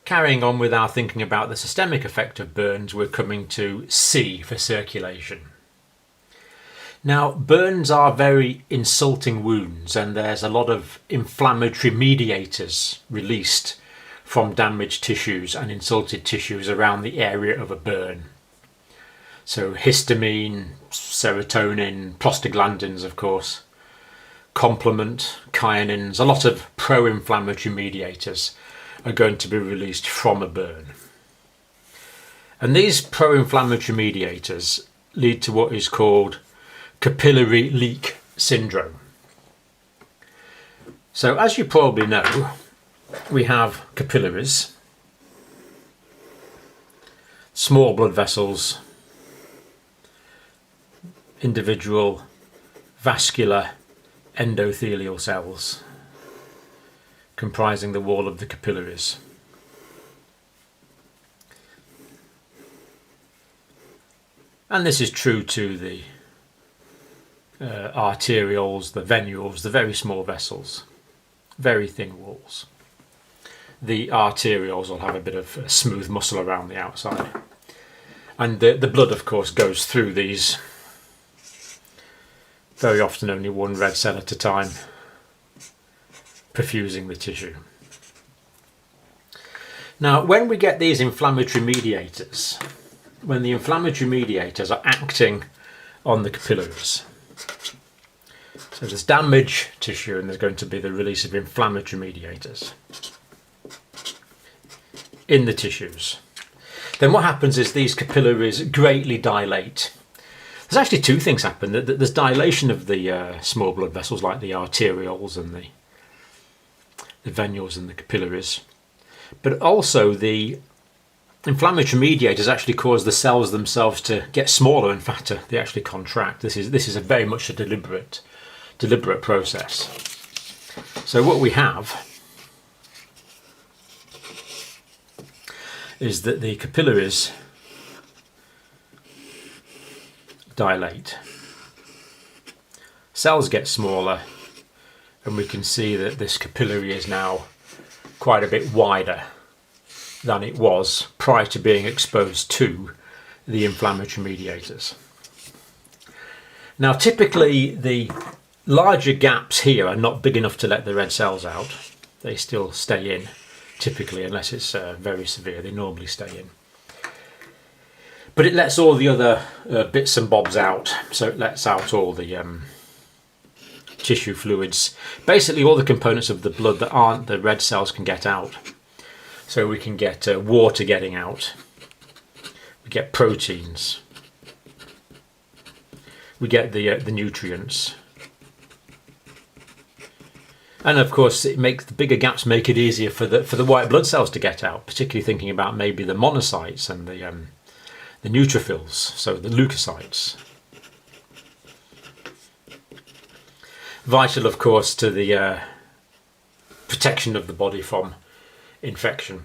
Carrying on with our thinking about the systemic effect of burns, we're coming to C for circulation. Now, burns are very insulting wounds, and there's a lot of inflammatory mediators released from damaged tissues and insulted tissues around the area of a burn. So histamine, serotonin, prostaglandins, of course, complement, kyanins, a lot of pro-inflammatory mediators are going to be released from a burn. And these pro-inflammatory mediators lead to what is called capillary leak syndrome. So as you probably know, we have capillaries, small blood vessels, individual vascular endothelial cells comprising the wall of the capillaries. And this is true to the arterioles, the venules, the very small vessels, very thin walls. The arterioles will have a bit of smooth muscle around the outside. And the blood, of course, goes through these, very often only one red cell at a time, perfusing the tissue. Now, when we get these inflammatory mediators, when the inflammatory mediators are acting on the capillaries, so there's damaged tissue and there's going to be the release of inflammatory mediators in the tissues. Then what happens is these capillaries greatly dilate. There's actually two things happen. There's dilation of the small blood vessels like the arterioles and the venules and the capillaries. But also the inflammatory mediators actually cause the cells themselves to get smaller and fatter. They actually contract. This is a very much a deliberate process. So what we have is that the capillaries dilate, cells get smaller, and we can see that this capillary is now quite a bit wider than it was prior to being exposed to the inflammatory mediators. Now, typically the larger gaps here are not big enough to let the red cells out. They still stay in, typically, unless it's very severe. They normally stay in. But it lets all the other bits and bobs out. So it lets out all the tissue fluids. Basically all the components of the blood that aren't the red cells can get out. So we can get water getting out. We get proteins. We get the nutrients. And of course, it makes the bigger gaps make it easier for the white blood cells to get out, particularly thinking about maybe the monocytes and the neutrophils, so the leukocytes. Vital, of course, to the protection of the body from infection.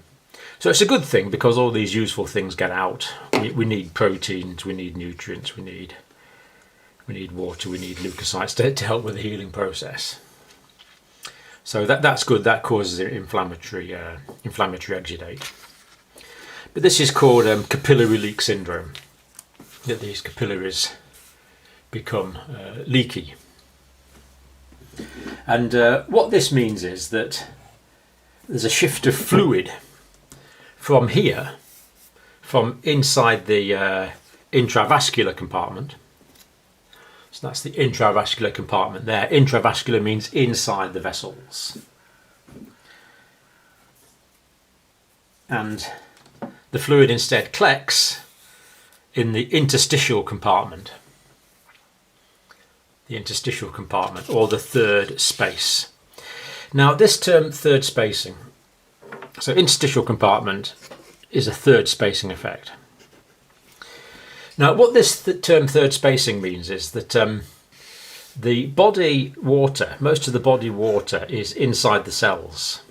So it's a good thing because all these useful things get out. We need proteins, we need nutrients, we need water, we need leukocytes to help with the healing process. So that's good. That causes inflammatory exudate. But this is called capillary leak syndrome, that these capillaries become leaky. And what this means is that there's a shift of fluid from here, from inside the intravascular compartment. So that's the intravascular compartment there. Intravascular means inside the vessels. And the fluid instead collects in the interstitial compartment. The interstitial compartment, or the third space. Now this term third spacing, so interstitial compartment is a third spacing effect. Now what this term third spacing means is that the body water, most of the body water is inside the cells.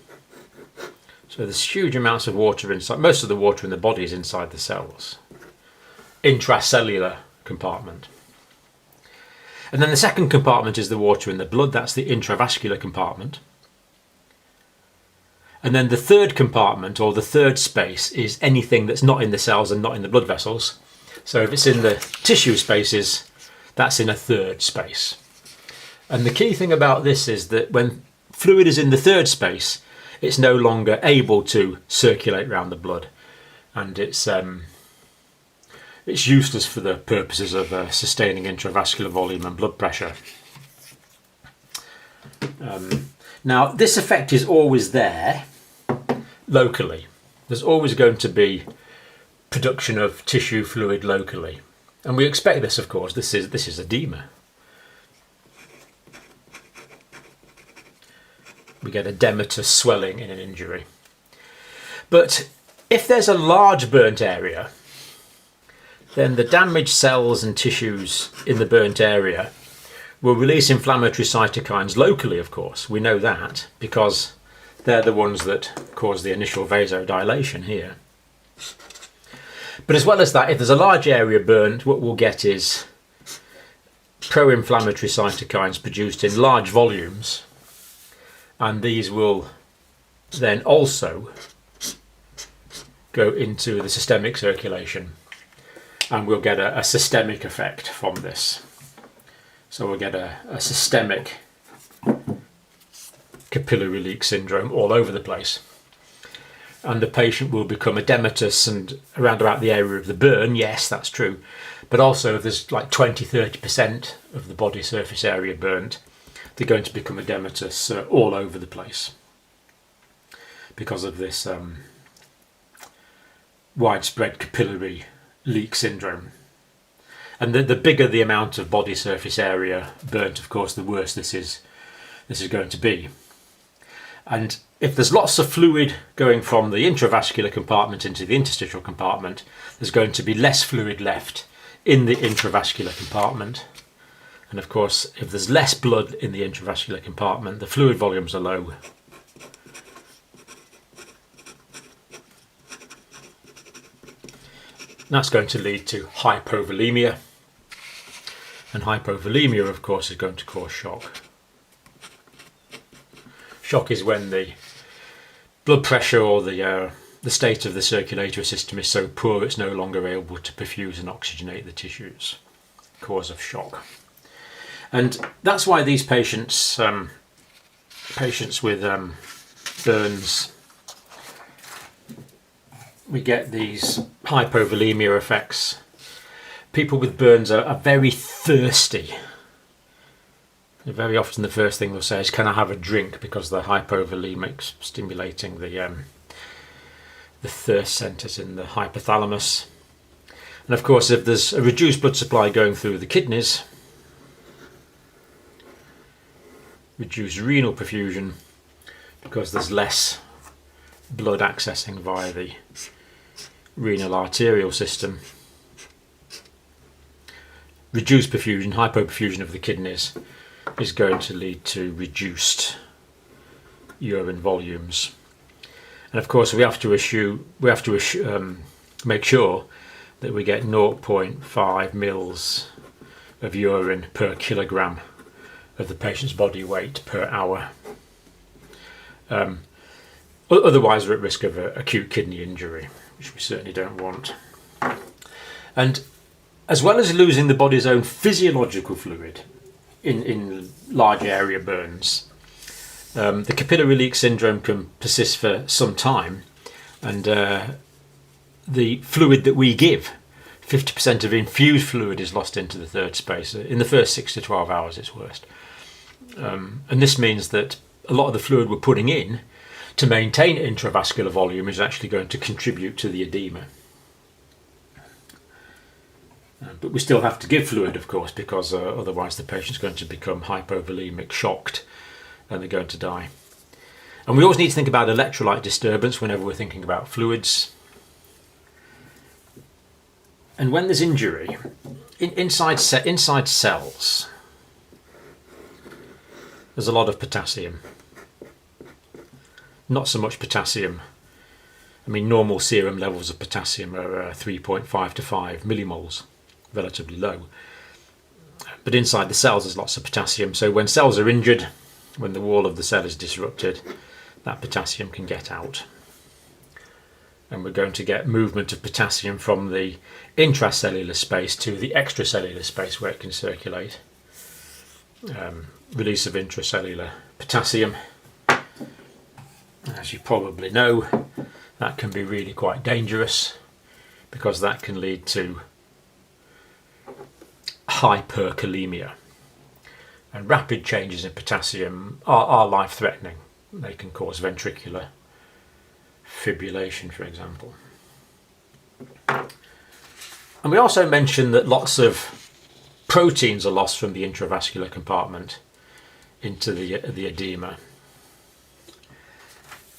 So there's huge amounts of water inside, most of the water in the body is inside the cells. Intracellular compartment. And then the second compartment is the water in the blood, that's the intravascular compartment. And then the third compartment, or the third space, is anything that's not in the cells and not in the blood vessels. So if it's in the tissue spaces, that's in a third space. And the key thing about this is that when fluid is in the third space, it's no longer able to circulate around the blood, and it's useless for the purposes of sustaining intravascular volume and blood pressure. Now, this effect is always there locally. There's always going to be production of tissue fluid locally, and we expect this, of course. This is edema. We get edematous swelling in an injury. But if there's a large burnt area, then the damaged cells and tissues in the burnt area will release inflammatory cytokines locally, of course. We know that because they're the ones that cause the initial vasodilation here. But as well as that, if there's a large area burnt, what we'll get is pro-inflammatory cytokines produced in large volumes, and these will then also go into the systemic circulation, and we'll get a systemic effect from this. So we'll get a systemic capillary leak syndrome all over the place, and the patient will become edematous and around about the area of the burn. Yes, that's true, but also if there's like 20-30% of the body surface area burnt, they're going to become edematous all over the place because of this widespread capillary leak syndrome. And the bigger the amount of body surface area burnt, of course, the worse this is going to be. And if there's lots of fluid going from the intravascular compartment into the interstitial compartment, there's going to be less fluid left in the intravascular compartment. And of course, if there's less blood in the intravascular compartment, the fluid volumes are low. That's going to lead to hypovolemia. And hypovolemia, of course, is going to cause shock. Shock is when the blood pressure or the state of the circulatory system is so poor it's no longer able to perfuse and oxygenate the tissues. Cause of shock. And that's why these patients with burns, we get these hypovolemia effects. People with burns are very thirsty. Very often the first thing they'll say is, "Can I have a drink?" because the hypovolemic stimulating the thirst centres in the hypothalamus. And of course, if there's a reduced blood supply going through the kidneys, reduced renal perfusion because there's less blood accessing via the renal arterial system, reduced perfusion, hypoperfusion of the kidneys is going to lead to reduced urine volumes. And of course we have to make sure that we get 0.5 mils of urine per kilogram of the patient's body weight per hour. Otherwise we're at risk of acute kidney injury, which we certainly don't want. And as well as losing the body's own physiological fluid in large area burns, the capillary leak syndrome can persist for some time, and the fluid that we give, 50% of infused fluid is lost into the third space. In the first 6 to 12 hours it's worst. And this means that a lot of the fluid we're putting in to maintain intravascular volume is actually going to contribute to the edema. But we still have to give fluid, of course, because otherwise the patient's going to become hypovolemic, shocked, and they're going to die. And we always need to think about electrolyte disturbance whenever we're thinking about fluids. And when there's injury, inside cells, there's a lot of potassium. Not so much potassium. I mean, normal serum levels of potassium are 3.5 to 5 millimoles, relatively low. But inside the cells there's lots of potassium. So when cells are injured, when the wall of the cell is disrupted, that potassium can get out. And we're going to get movement of potassium from the intracellular space to the extracellular space where it can circulate. Release of intracellular potassium. As you probably know, that can be really quite dangerous because that can lead to hyperkalemia. And rapid changes in potassium are life-threatening. They can cause ventricular fibrillation, for example. And we also mentioned that lots of proteins are lost from the intravascular compartment into the edema.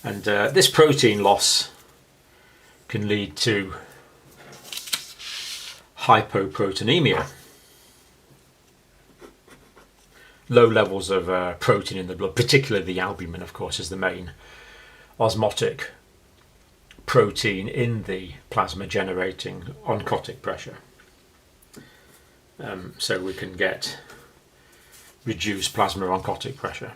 And this protein loss can lead to hypoproteinemia. Low levels of protein in the blood, particularly the albumin, of course, is the main osmotic protein in the plasma generating oncotic pressure. So we can get reduced plasma oncotic pressure.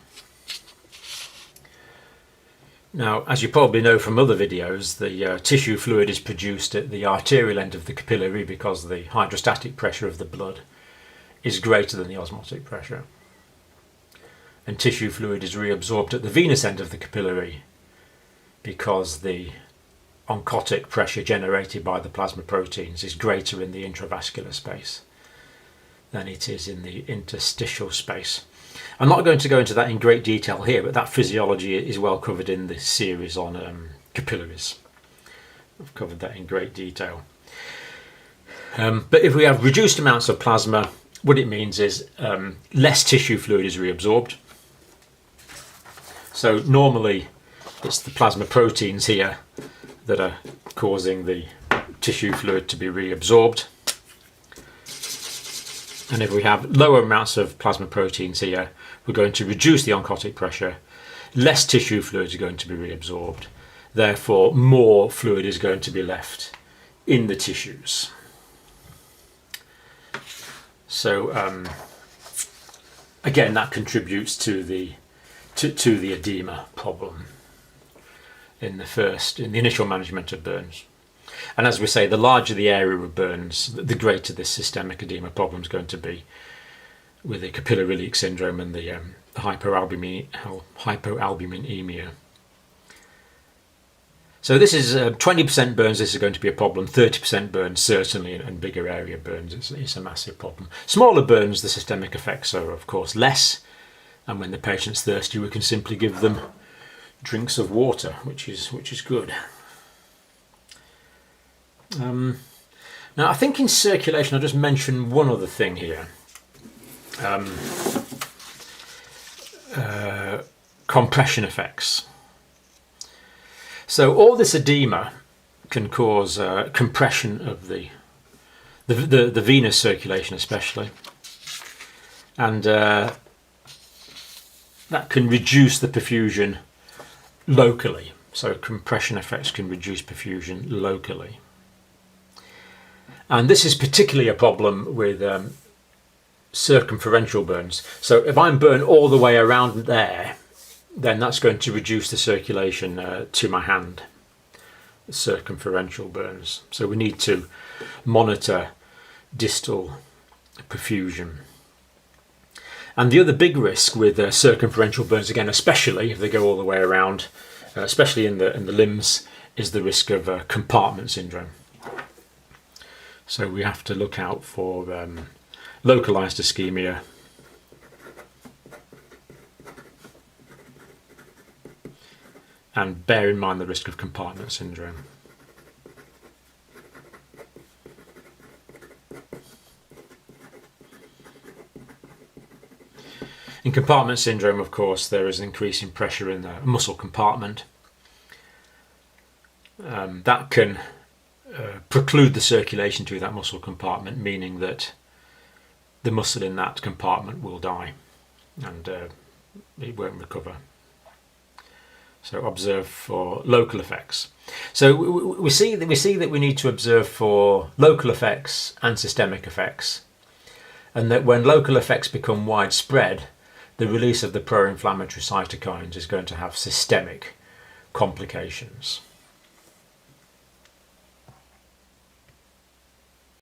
Now, as you probably know from other videos, the tissue fluid is produced at the arterial end of the capillary because the hydrostatic pressure of the blood is greater than the osmotic pressure. And tissue fluid is reabsorbed at the venous end of the capillary because the oncotic pressure generated by the plasma proteins is greater in the intravascular space than it is in the interstitial space. I'm not going to go into that in great detail here, but that physiology is well covered in this series on capillaries. I've covered that in great detail. But if we have reduced amounts of plasma, what it means is less tissue fluid is reabsorbed. So normally it's the plasma proteins here that are causing the tissue fluid to be reabsorbed. And if we have lower amounts of plasma proteins here, we're going to reduce the oncotic pressure. Less tissue fluid is going to be reabsorbed. Therefore, more fluid is going to be left in the tissues. So again, that contributes to the edema problem in the initial management of burns. And as we say, the larger the area of burns, the greater this systemic edema problem is going to be with the capillary leak syndrome and the hypoalbuminemia. So this is 20% burns, this is going to be a problem. 30% burns certainly, and bigger area burns, it's a massive problem. Smaller burns, the systemic effects are of course less, and when the patient's thirsty we can simply give them drinks of water, which is good. Now I think in circulation I'll just mention one other thing here. Compression effects. So all this edema can cause compression of the venous circulation especially, and that can reduce the perfusion locally. So compression effects can reduce perfusion locally. And this is particularly a problem with circumferential burns. So if I'm burned all the way around there, then that's going to reduce the circulation to my hand. Circumferential burns. So we need to monitor distal perfusion. And the other big risk with circumferential burns, again, especially if they go all the way around, especially in the limbs, is the risk of compartment syndrome. So we have to look out for localized ischemia, and bear in mind the risk of compartment syndrome. In compartment syndrome, of course, there is an increase in pressure in the muscle compartment. That can preclude the circulation to that muscle compartment, meaning that the muscle in that compartment will die and it won't recover. So observe for local effects. So we see that we need to observe for local effects and systemic effects, and that when local effects become widespread, the release of the pro-inflammatory cytokines is going to have systemic complications.